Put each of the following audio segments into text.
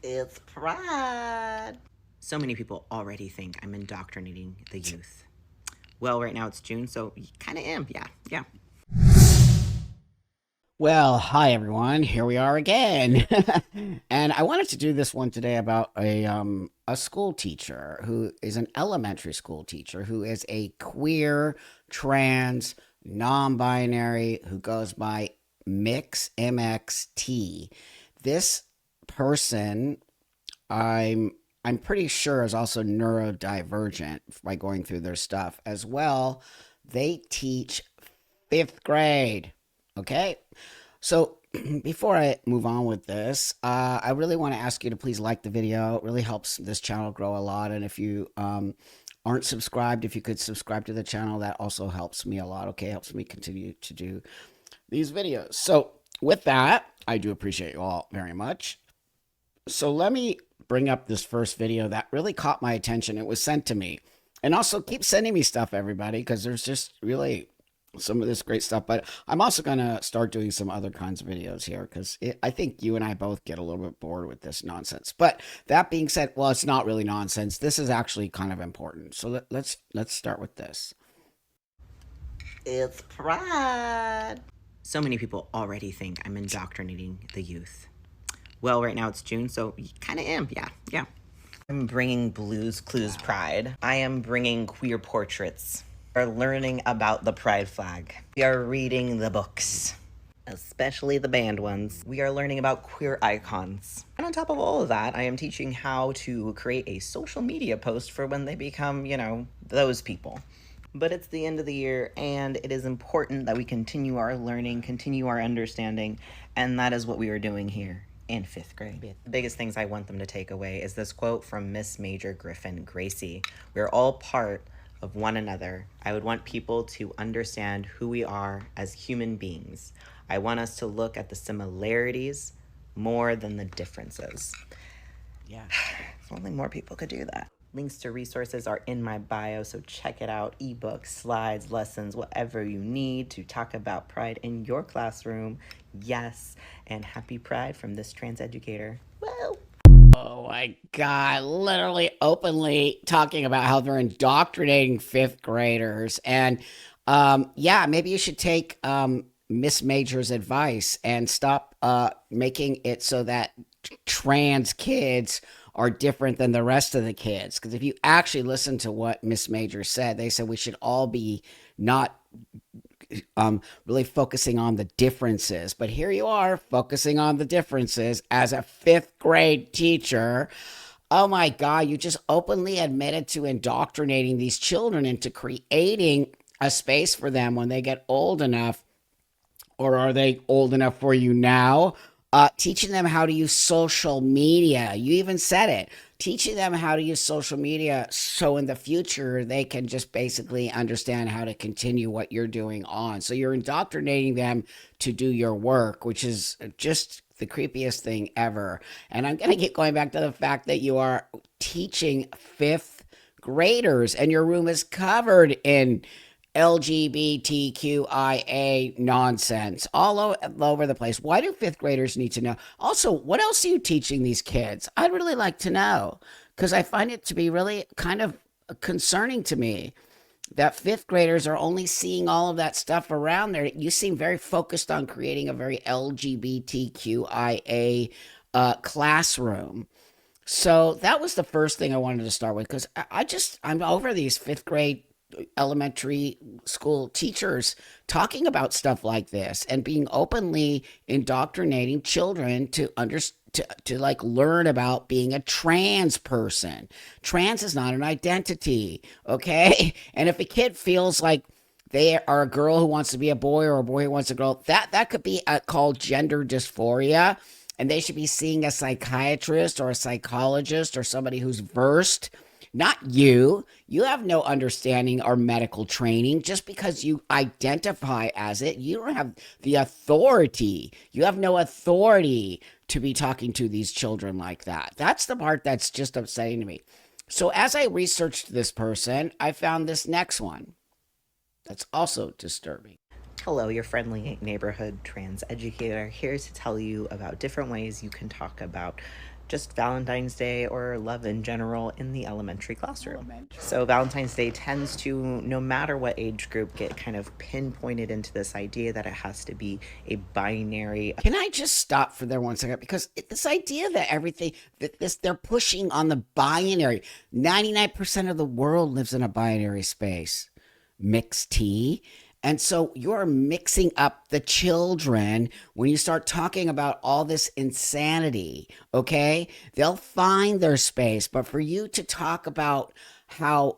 It's Pride. So many people already think I'm indoctrinating the youth. Well, right now it's June, so kind of am. Yeah. Well, hi everyone. Here we are again. And I wanted to do this one today about a school teacher who is an elementary school teacher who is a queer, trans, non-binary who goes by Mix MXT. This person I'm pretty sure is also neurodivergent by going through their stuff as well. They teach 5th grade. Okay? So before I move on with this, I really want to ask you to please like the video. It really helps this channel grow a lot. And if you aren't subscribed, if you could subscribe to the channel, that also helps me a lot. Okay, helps me continue to do these videos. So with that, I do appreciate you all very much. So let me bring up this first video that really caught my attention. It was sent to me. And also keep sending me stuff, everybody, because there's just really some of this great stuff. But I'm also going to start doing some other kinds of videos here because I think you and I both get a little bit bored with this nonsense. But that being said, well, it's not really nonsense. This is actually kind of important. So let's start with this. It's Pride. So many people already think I'm indoctrinating the youth. Well, right now it's June, so kind of am. Yeah. I'm bringing Blues Clues Pride. I am bringing queer portraits. We're learning about the pride flag. We are reading the books, especially the banned ones. We are learning about queer icons. And on top of all of that, I am teaching how to create a social media post for when they become, those people. But it's the end of the year, and it is important that we continue our learning, continue our understanding, and that is what we are doing here in 5th grade. The biggest things I want them to take away is this quote from Miss Major Griffin Gracie. We're all part of one another. I would want people to understand who we are as human beings. I want us to look at the similarities more than the differences. Yeah. If only more people could do that. Links to resources are in my bio, so check it out. Ebooks, slides, lessons, whatever you need to talk about pride in your classroom. Yes, and happy Pride from this trans educator. Woo! Oh my God, literally openly talking about how they're indoctrinating 5th graders. And yeah, maybe you should take Miss Major's advice and stop making it so that trans kids are different than the rest of the kids. Because if you actually listen to what Miss Major said, they said we should all be not really focusing on the differences. But here you are focusing on the differences as a 5th grade teacher. Oh my God, you just openly admitted to indoctrinating these children into creating a space for them when they get old enough, or are they old enough for you now? Teaching them how to use social media. You even said it. Teaching them how to use social media so in the future they can just basically understand how to continue what you're doing on. So you're indoctrinating them to do your work, which is just the creepiest thing ever. And I'm going to get going back to the fact that you are teaching 5th graders and your room is covered in LGBTQIA nonsense all over the place. Why do 5th graders need to know? Also, what else are you teaching these kids? I'd really like to know because I find it to be really kind of concerning to me that 5th graders are only seeing all of that stuff around there. You seem very focused on creating a very LGBTQIA classroom. So that was the first thing I wanted to start with because I'm over these 5th grade elementary school teachers talking about stuff like this and being openly indoctrinating children to understand to like learn about being a trans person. Trans is not an identity, okay? And if a kid feels like they are a girl who wants to be a boy or a boy who wants to girl, that could be called gender dysphoria, and they should be seeing a psychiatrist or a psychologist or somebody who's versed. Not you. You have no understanding or medical training. Just because you identify as it, you don't have the authority. You have no authority to be talking to these children like that. That's the part that's just upsetting to me. So, as I researched this person, I found this next one that's also disturbing. Hello, your friendly neighborhood trans educator here to tell you about different ways you can talk about just Valentine's Day or love in general in the elementary classroom. Elementary. So Valentine's Day tends to, no matter what age group, get kind of pinpointed into this idea that it has to be a binary. Can I just stop for there 1 second? Because this idea that everything that this they're pushing on the binary. 99% of the world lives in a binary space. Mixed T. And so you're mixing up the children when you start talking about all this insanity, okay? They'll find their space, but for you to talk about how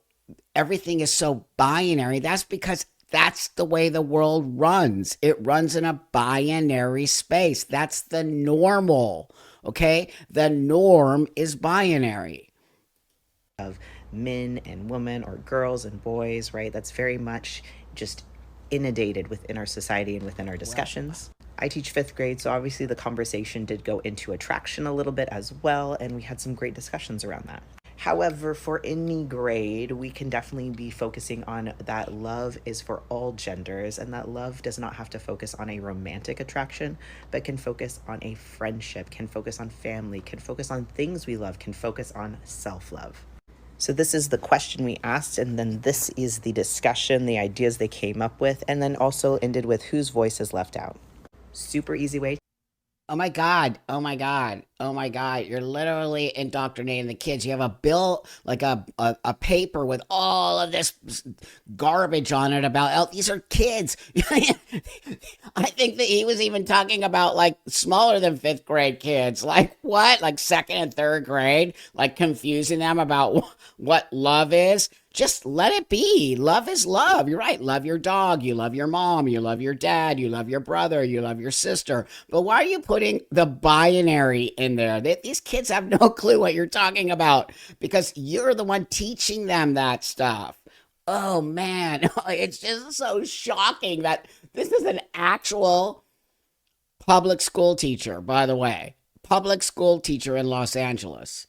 everything is so binary, that's because that's the way the world runs. It runs in a binary space. That's the normal, okay? The norm is binary. Of men and women or girls and boys, right? That's very much just inundated within our society and within our discussions. I teach fifth grade, so obviously the conversation did go into attraction a little bit as well, and we had some great discussions around that. However, for any grade, we can definitely be focusing on that love is for all genders, and that love does not have to focus on a romantic attraction, but can focus on a friendship, can focus on family, can focus on things we love, can focus on self-love. So this is the question we asked, and then this is the discussion, the ideas they came up with, and then also ended with whose voice is left out. Super easy way. Oh my God. Oh my God. Oh my God. You're literally indoctrinating the kids. You have a bill, like a paper with all of this garbage on it about, oh, these are kids. I think that he was even talking about like smaller than fifth grade kids. Like what? Like second and third grade? Like confusing them about what love is? Just let it be. Love is love. You're right. Love your dog. You love your mom. You love your dad. You love your brother. You love your sister. But why are you putting the binary in there? These kids have no clue what you're talking about because you're the one teaching them that stuff. Oh man, it's just so shocking that this is an actual public school teacher, by the way. Public school teacher in Los Angeles.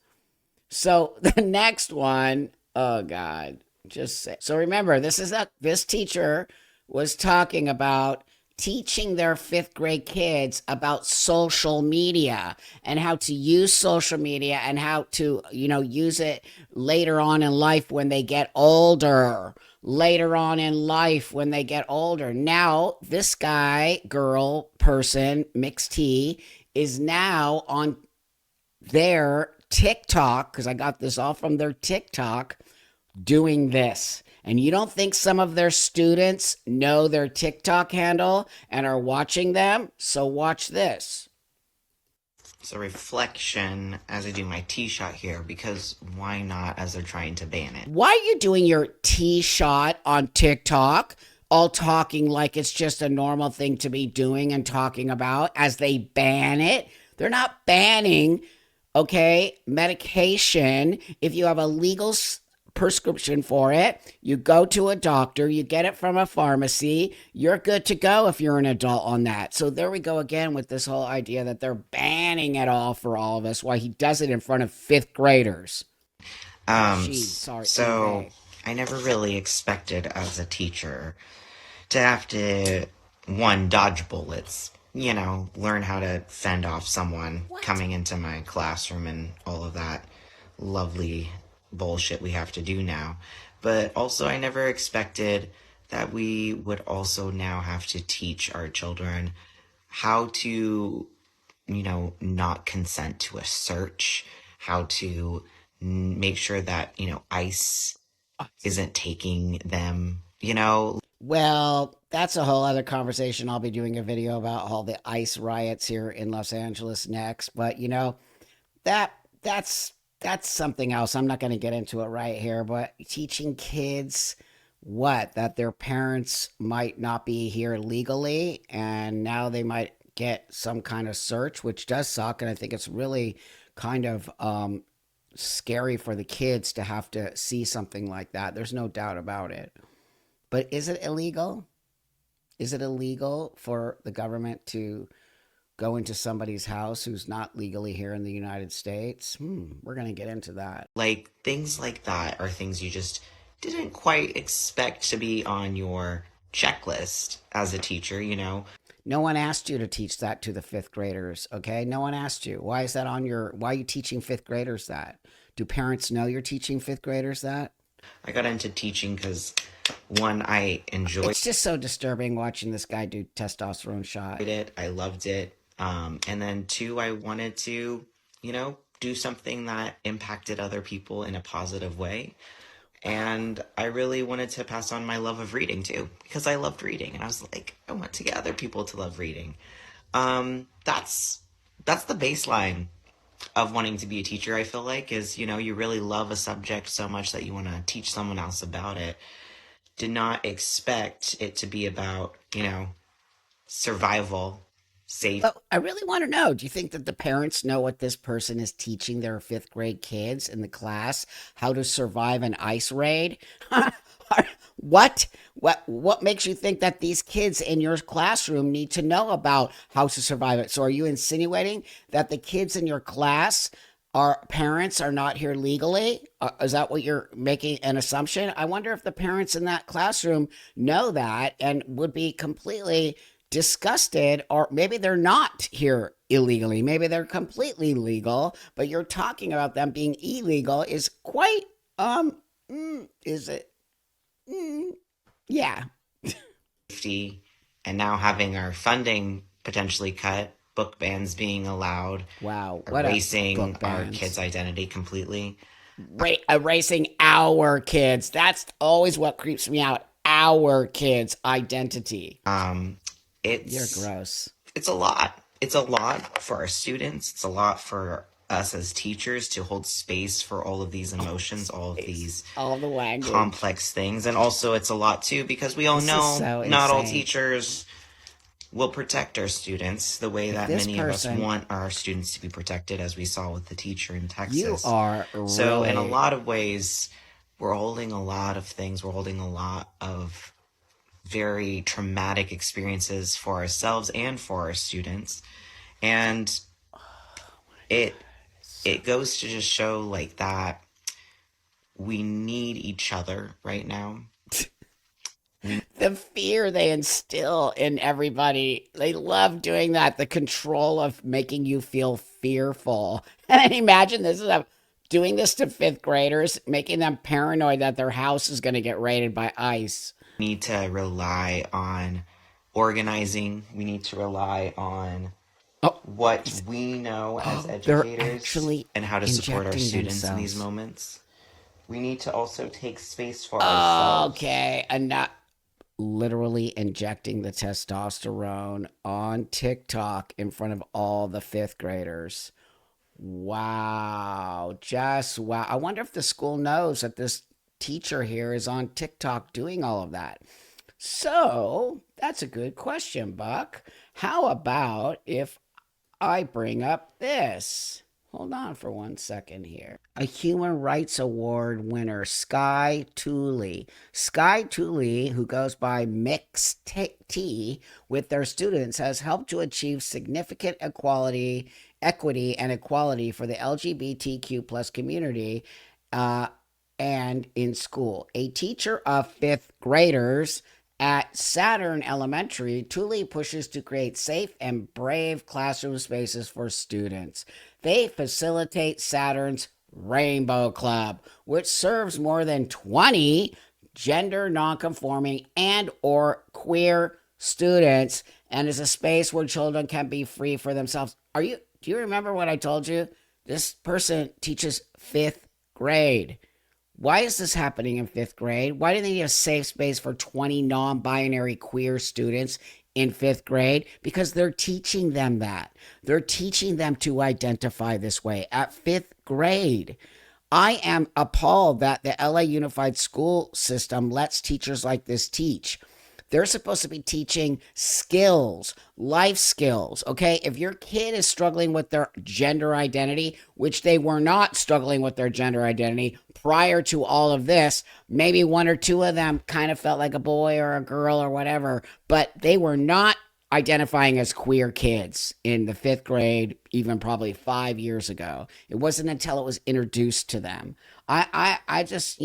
So the next one, oh God, just say. So remember, this teacher was talking about teaching their fifth grade kids about social media and how to use social media and how to, use it later on in life when they get older. Later on in life when they get older. Now, this guy, girl, person, mixed T, is now on their TikTok, because I got this all from their TikTok, doing this. And you don't think some of their students know their TikTok handle and are watching them? So watch this. It's a reflection as I do my tee shot here, because why not, as they're trying to ban it? Why are you doing your tee shot on TikTok? All talking like it's just a normal thing to be doing and talking about as they ban it. They're not banning, okay, medication. If you have a legal prescription for it, you go to a doctor, you get it from a pharmacy, you're good to go if you're an adult on that. So there we go again with this whole idea that they're banning it all for all of us, why he does it in front of fifth graders. So I never really expected as a teacher to have to, one, dodge bullets, learn how to fend off someone coming into my classroom and all of that lovely bullshit we have to do now. But also, I never expected that we would also now have to teach our children how to, not consent to a search, how to make sure that, ICE isn't taking them. Well, that's a whole other conversation. I'll be doing a video about all the ICE riots here in Los Angeles next. But that that's that's something else. I'm not going to get into it right here, but teaching kids what that their parents might not be here legally and now they might get some kind of search, which does suck, and I think it's really kind of scary for the kids to have to see something like that. There's no doubt about it. But is it illegal? Is it illegal for the government to go into somebody's house who's not legally here in the United States? We're going to get into that. Like, things like that are things you just didn't quite expect to be on your checklist as a teacher. No one asked you to teach that to the fifth graders, okay? No one asked you. Why is that on your, why are you teaching fifth graders that? Do parents know you're teaching fifth graders that? I got into teaching because one, I enjoyed It's just so disturbing watching this guy do testosterone shot. it, I loved it. And then two, I wanted to, do something that impacted other people in a positive way. And I really wanted to pass on my love of reading too, because I loved reading, and I was like, I want to get other people to love reading. That's the baseline of wanting to be a teacher. I feel like is you really love a subject so much that you want to teach someone else about it. Did not expect it to be about survival, safety. But I really want to know, do you think that the parents know what this person is teaching their fifth grade kids in the class? How to survive an ice raid? What? What makes you think that these kids in your classroom need to know about how to survive it? So are you insinuating that the kids in your class are parents are not here legally? Is that what you're making an assumption? I wonder if the parents in that classroom know that and would be completely disgusted, or maybe they're not here illegally. Maybe they're completely legal, but you're talking about them being illegal is quite is it yeah. Safety, and now having our funding potentially cut, book bans being allowed, Wow, what a erasing book our bans. kids' identity completely. Erasing our kids. That's always what creeps me out. Our kids' identity. You're It's gross. it's a lot. It's a lot for our students. It's a lot for us as teachers to hold space for all of these emotions, all of these All the language. complex things. And also, it's a lot too because we all This is know so not all insane. teachers will protect our students the way If that this many of us person, want our students to be protected, as we saw with the teacher in you Texas. are So, in a really lot of ways, we're holding a lot of things. We're holding a lot of very traumatic experiences for ourselves and for our students. And it it goes to just show like that we need each other right now. the fear they instill in everybody. They love doing that. The control of making you feel fearful. And imagine this is doing this to fifth graders, making them paranoid that their house is going to get raided by ICE. We need to rely on organizing. We need to rely on Oh, what we know as they're educators actually and how to support our injecting students in these themselves. moments. We need to also take space for ourselves. Okay, and not literally injecting the testosterone on TikTok in front of all the fifth graders. Wow. Just wow. I wonder if the school knows that this teacher here is on TikTok doing all of that. So that's a good question, Buck. How about if I bring up this? Hold on for 1 second here. A Human Rights Award winner, Sky Tooley. Sky Tooley, who goes by Mixed T with their students, has helped to achieve significant equity, and equality for the LGBTQ plus community and in school. A teacher of fifth graders at Saturn Elementary, Tooley pushes to create safe and brave classroom spaces for students. They facilitate Saturn's Rainbow Club, which serves more than 20 gender nonconforming and or queer students and is a space where children can be free for themselves. Do you remember what I told you? This person teaches fifth grade. Why is this happening in fifth grade? Why do they need a safe space for 20 non binary queer students in fifth grade? Because they're teaching them that. They're teaching them to identify this way at fifth grade. I am appalled that the LA Unified School System lets teachers like this teach. They're supposed to be teaching skills, life skills. Okay. If your kid is struggling with their gender identity, which they were not struggling with their gender identity prior to all of this, maybe one or two of them kind of felt like a boy or a girl or whatever, but they were not identifying as queer kids in the fifth grade, even probably 5 years ago. It wasn't until it was introduced to them. I just,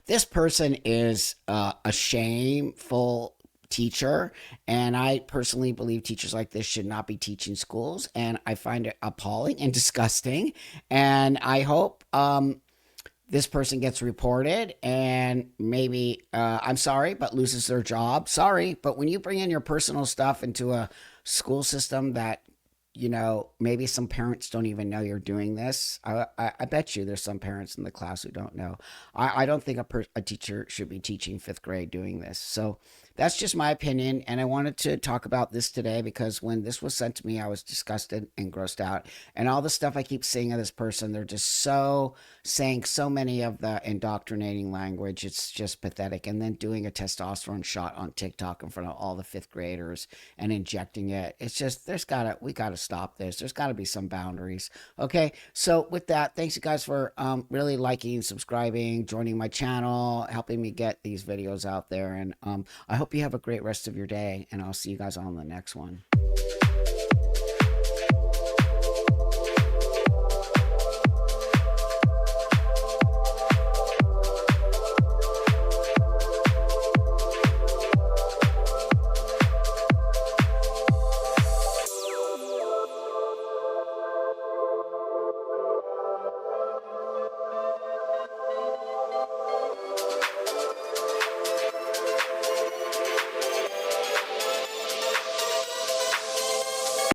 this person is a shameful teacher, and I personally believe teachers like this should not be teaching schools, and I find it appalling and disgusting. And I hope this person gets reported and maybe I'm sorry, but loses their job. Sorry, but when you bring in your personal stuff into a school system that maybe some parents don't even know you're doing this. I bet you there's some parents in the class who don't know. I don't think a teacher should be teaching fifth grade doing this. So that's just my opinion. And I wanted to talk about this today because when this was sent to me, I was disgusted and grossed out. And all the stuff I keep seeing of this person, they're just so saying so many of the indoctrinating language. It's just pathetic. And then doing a testosterone shot on TikTok in front of all the fifth graders and injecting it. It's just, we gotta stop this. There's gotta be some boundaries. Okay. So with that, thanks you guys for really liking, subscribing, joining my channel, helping me get these videos out there. And I hope you have a great rest of your day, and I'll see you guys on the next one.